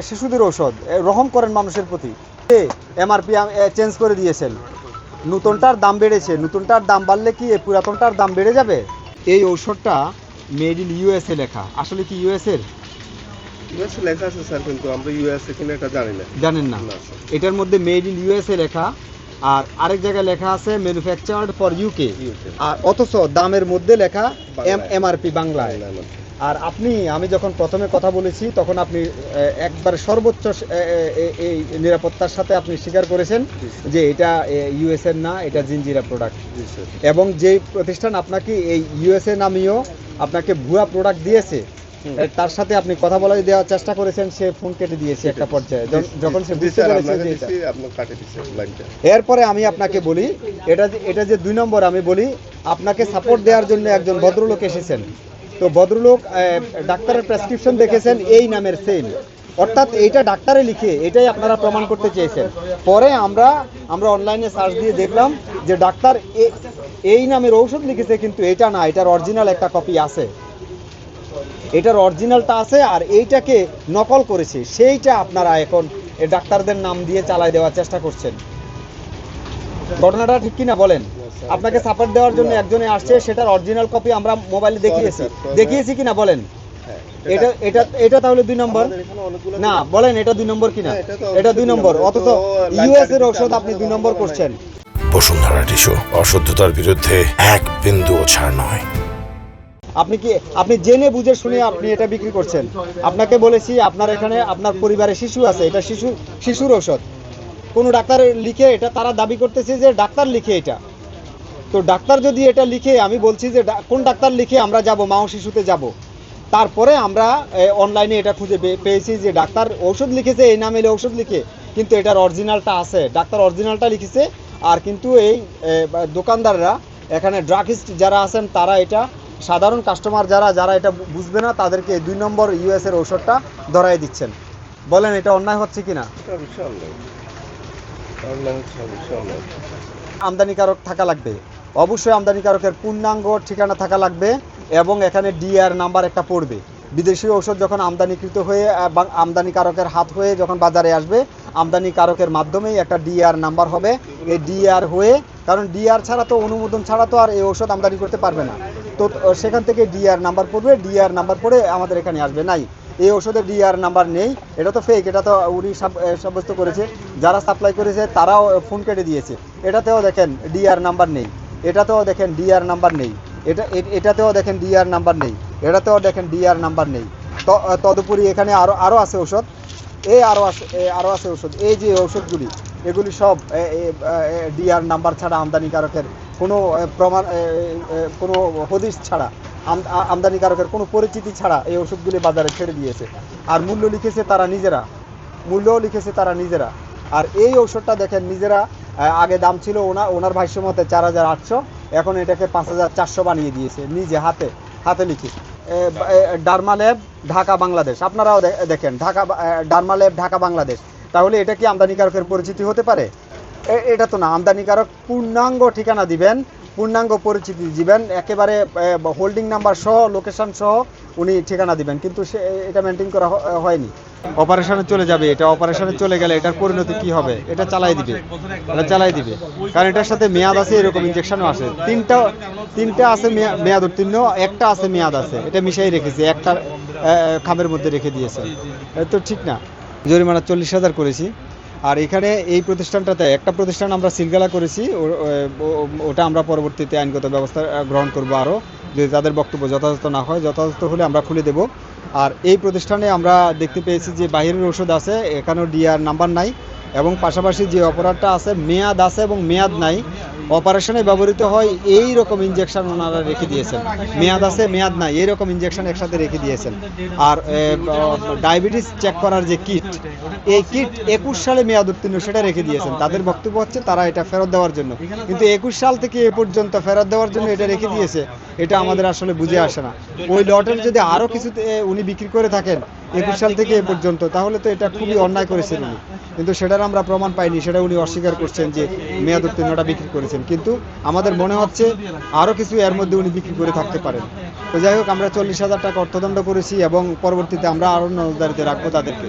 শিশুদের ঔষধ, রহম করেন মানুষের প্রতি। এমআরপি চেঞ্জ করে দিয়েছেন, নতুনটার দাম বেড়েছে, নতুনটার দাম বাড়লে কি পুরাতনটার দাম বেড়ে যাবে? এই ঔষধটা মেড ইন ইউএসএ লেখা, আসলে কি ইউএসএর? ইউএসএ লেখা আছে স্যার, কিন্তু আমরা ইউএসএ কিনা এটা জানি না। জানেন না? এটার মধ্যে মেড ইন ইউএসএ লেখা, আর আরেক জায়গায় লেখা আছে ম্যানুফ্যাকচার্ড ফর ইউকে, আর অথচ দামের মধ্যে লেখা এমআরপি বাংলায়। আর আমি যখন প্রথমে কথা বলেছি তখন আপনি একবারে সর্বোচ্চ এই নিরাপত্তার সাথে আপনি স্বীকার করেছেন যে এটা ইউএসএর না, এটা জিঞ্জিরা প্রোডাক্ট। এবং যে প্রতিষ্ঠান আপনাকে এই ইউএসএ নামিয়েও আপনাকে ভুয়া প্রোডাক্ট দিয়েছে, তার সাথে আপনি কথা বলে দেওয়ার চেষ্টা করেছেন, সে ফোন কেটে দিয়েছে একটা পর্যায়ে, যখন সে বুঝতে পেরেছে যে এরপরে আমি আপনাকে বলি, এটা যে 2 নম্বর, আমি বলি আপনাকে সাপোর্ট দেওয়ার জন্য একজন ভদ্রলোক এসেছেন। তো ভদ্রলোক ডাক্তারের প্রেসক্রিপশন দেখেছেন এই নামের সেল, অর্থাৎ এইটা ডাক্তারে লিখে, এটাই আপনারা প্রমাণ করতে চেয়েছেন। পরে আমরা অনলাইনে সার্চ দিয়ে দেখলাম যে ডাক্তার এই নামের ঔষধ লিখেছে, কিন্তু এটা না, এটার অরিজিনাল একটা কপি আছে, এটার অরিজিনালটা আছে, আর এইটাকে নকল করেছে, সেইটা আপনারা এখন ডাক্তারদের নাম দিয়ে চালায় দেওয়ার চেষ্টা করছেন। ঘটনাটা ঠিক কিনা বলেন? আপনাকে সাপোর্ট দেওয়ার জন্য একজনে আসছে, সেটার অরিজিনাল কপি আমরা মোবাইলে দেখিয়েছি কিনা বলেন? এটা তাহলে 2 নম্বর না? বলেন এটা 2 নম্বর কিনা? এটা 2 নম্বর, অথচ ইউএস এর ঔষধ আপনি 2 নম্বর করছেন। বসুন্ধরা টিস্যু, অশুদ্ধতার বিরুদ্ধে এক বিন্দুও ছাড় নয়। আপনি জেনে বুঝে শুনে আপনি এটা বিক্রি করছেন। আপনাকে বলেছি আপনার এখানে আপনার পরিবারে শিশু আছে, এটা শিশুর ঔষধ। কোনো ডাক্তার লিখে, এটা তারা দাবি করতেছে যে ডাক্তার লিখে এটা। তো ডাক্তার যদি এটা লিখে, আমি বলছি যে কোন ডাক্তার লিখে আমরা যাব, মা ও শিশুতে যাব। তারপরে আমরা অনলাইনে এটা খুঁজে পেয়েছি যে ডাক্তার ঔষধ লিখেছে এই নামে ঔষধ লিখে, কিন্তু এটার অরিজিনালটা আছে, ডাক্তার অরিজিনালটা লিখেছে। আর কিন্তু এই দোকানদাররা, এখানে ড্রাগিস্ট যারা আছেন, তারা এটা সাধারণ কাস্টমার যারা এটা বুঝবে না, তাদেরকে 2 নম্বর ইউএস এর ঔষধটা ধরাই দিচ্ছেন। বলেন এটা অন্যায় হচ্ছে কিনা? আমদানিকারক থাকা লাগবে, অবশ্যই আমদানিকারকের পূর্ণাঙ্গ ঠিকানা থাকা লাগবে, এবং এখানে ডিআর নাম্বার একটা পড়বে। বিদেশি ঔষধ যখন আমদানিকৃত হয়ে আমদানিকারকের হাত হয়ে যখন বাজারে আসবে, আমদানিকারকের মাধ্যমেই একটা ডিআর নাম্বার হবে। এই ডিআর হয়ে, কারণ ডিআর ছাড়া তো, অনুমোদন ছাড়া তো আর এই ঔষধ আমদানি করতে পারবে না। তো সেখান থেকে ডিআর নাম্বার পড়বে, ডিআর নাম্বার পড়ে আমাদের এখানে আসবে। নাই, এই ওষুধের ডিআর নাম্বার নেই, এটা তো ফেক, এটা তো উনি সাব্যস্ত করেছে, যারা সাপ্লাই করেছে তারাও ফোন কেটে দিয়েছে। এটাতেও দেখেন ডিআর নাম্বার নেই, এটাতেও দেখেন ডিআর নাম্বার নেই, এটাতেও দেখেন ডিআর নাম্বার নেই, এটাতেও দেখেন ডিআর নাম্বার নেই। তদুপরি এখানে আরও আছে ঔষধ, আরও আছে ঔষধ। এই যে ঔষধগুলি, এগুলি সব ডিআর নাম্বার ছাড়া, আমদানিকারকের কোনো প্রমাণ, কোনো হদিস ছাড়া, আমদানিকারকের কোনো পরিচিতি ছাড়া এই ওষুধগুলি বাজারে ছেড়ে দিয়েছে। আর মূল্যও লিখেছে তারা নিজেরা। আর এই ঔষধটা দেখেন নিজেরা, আগে দাম ছিল ওনার ভাষ্য মতে 4800, এখন এটাকে 5400 বানিয়ে দিয়েছে, নিজে হাতে লিখে। ডার্মাল্যাব ঢাকা বাংলাদেশ, আপনারাও দেখেন ডার্মাল্যাব ঢাকা বাংলাদেশ। তাহলে এটা কি আমদানিকারকের পরিচিতি হতে পারে? এটা তো না। আমদানিকারক পূর্ণাঙ্গ ঠিকানা দিবেন, পূর্ণাঙ্গ পরিচিতি দিবেন, একেবারে হোল্ডিং নাম্বার সহ, লোকেশন সহ উনি ঠিকানা দিবেন, কিন্তু এটা মেনটেন করা হয়নি। অপারেশনে চলে যাবে, এটা অপারেশনে চলে গেলে এটার পরিণতি কি হবে? এটা চালাই দিবে, কারণ এটার সাথে মেয়াদ আছে, এরকম ইনজেকশনও আছে। তিনটা আছে মেয়াদ উত্তীর্ণ, একটা আছে মেয়াদ আছে, এটা মিশাই রেখেছে, একটা খামের মধ্যে রেখে দিয়েছে। তো ঠিক না। জরিমানা 40,000 করেছি। আর এখানে এই প্রতিষ্ঠানটাতে একটা প্রতিষ্ঠান আমরা সিলগালা করেছি, ওটা আমরা পরবর্তীতে আইনগত ব্যবস্থা গ্রহণ করবো। আরও যদি তাদের বক্তব্য যথাযথ না হয়, যথাযথ হলে আমরা খুলে দেব। আর এই প্রতিষ্ঠানে আমরা দেখতে পেয়েছি যে বাহিরের ওষুধ আছে, এখানেও ডিআর নাম্বার নাই, এবং পাশাপাশি যে অপরাধটা আছে, মেয়াদ আছে এবং মেয়াদ নাই। অপারেশনে ব্যবহৃত হয় এই রকম ইনজেকশন ওনারা রেখে দিয়েছেন, মেয়াদ আছে মেয়াদ নাই এইরকম ইনজেকশন একসাথে রেখে দিয়েছেন। আর ডায়াবেটিস চেক করার যে কিট, এই কিট 21 সালে মেয়াদ উত্তীর্ণ, সেটা রেখে দিয়েছেন। তাদের বক্তব্য হচ্ছে তারা এটা ফেরত দেওয়ার জন্য, কিন্তু 21 সাল থেকে এ পর্যন্ত ফেরত দেওয়ার জন্য এটা রেখে দিয়েছে, এটা আমাদের আসলে বুঝে আসে না। ওই লটের যদি আরও কিছু উনি বিক্রি করে থাকেন 21 সাল থেকে এ পর্যন্ত, তাহলে তো এটা খুবই অন্যায় করেছেন উনি, কিন্তু সেটার আমরা প্রমাণ পাইনি, সেটা উনি অস্বীকার করছেন যে মেয়াদ উত্তীর্ণটা বিক্রি করেছেন। কিন্তু আমাদের মনে হচ্ছে আরও কিছু এর মধ্যে উনি বিক্রি করে থাকতে পারেন। তো তো যাই হোক আমরা 40,000 টাকা অর্থদণ্ড করেছি এবং পরবর্তীতে আমরা আরও নজরদারিতে রাখবো তাদেরকে।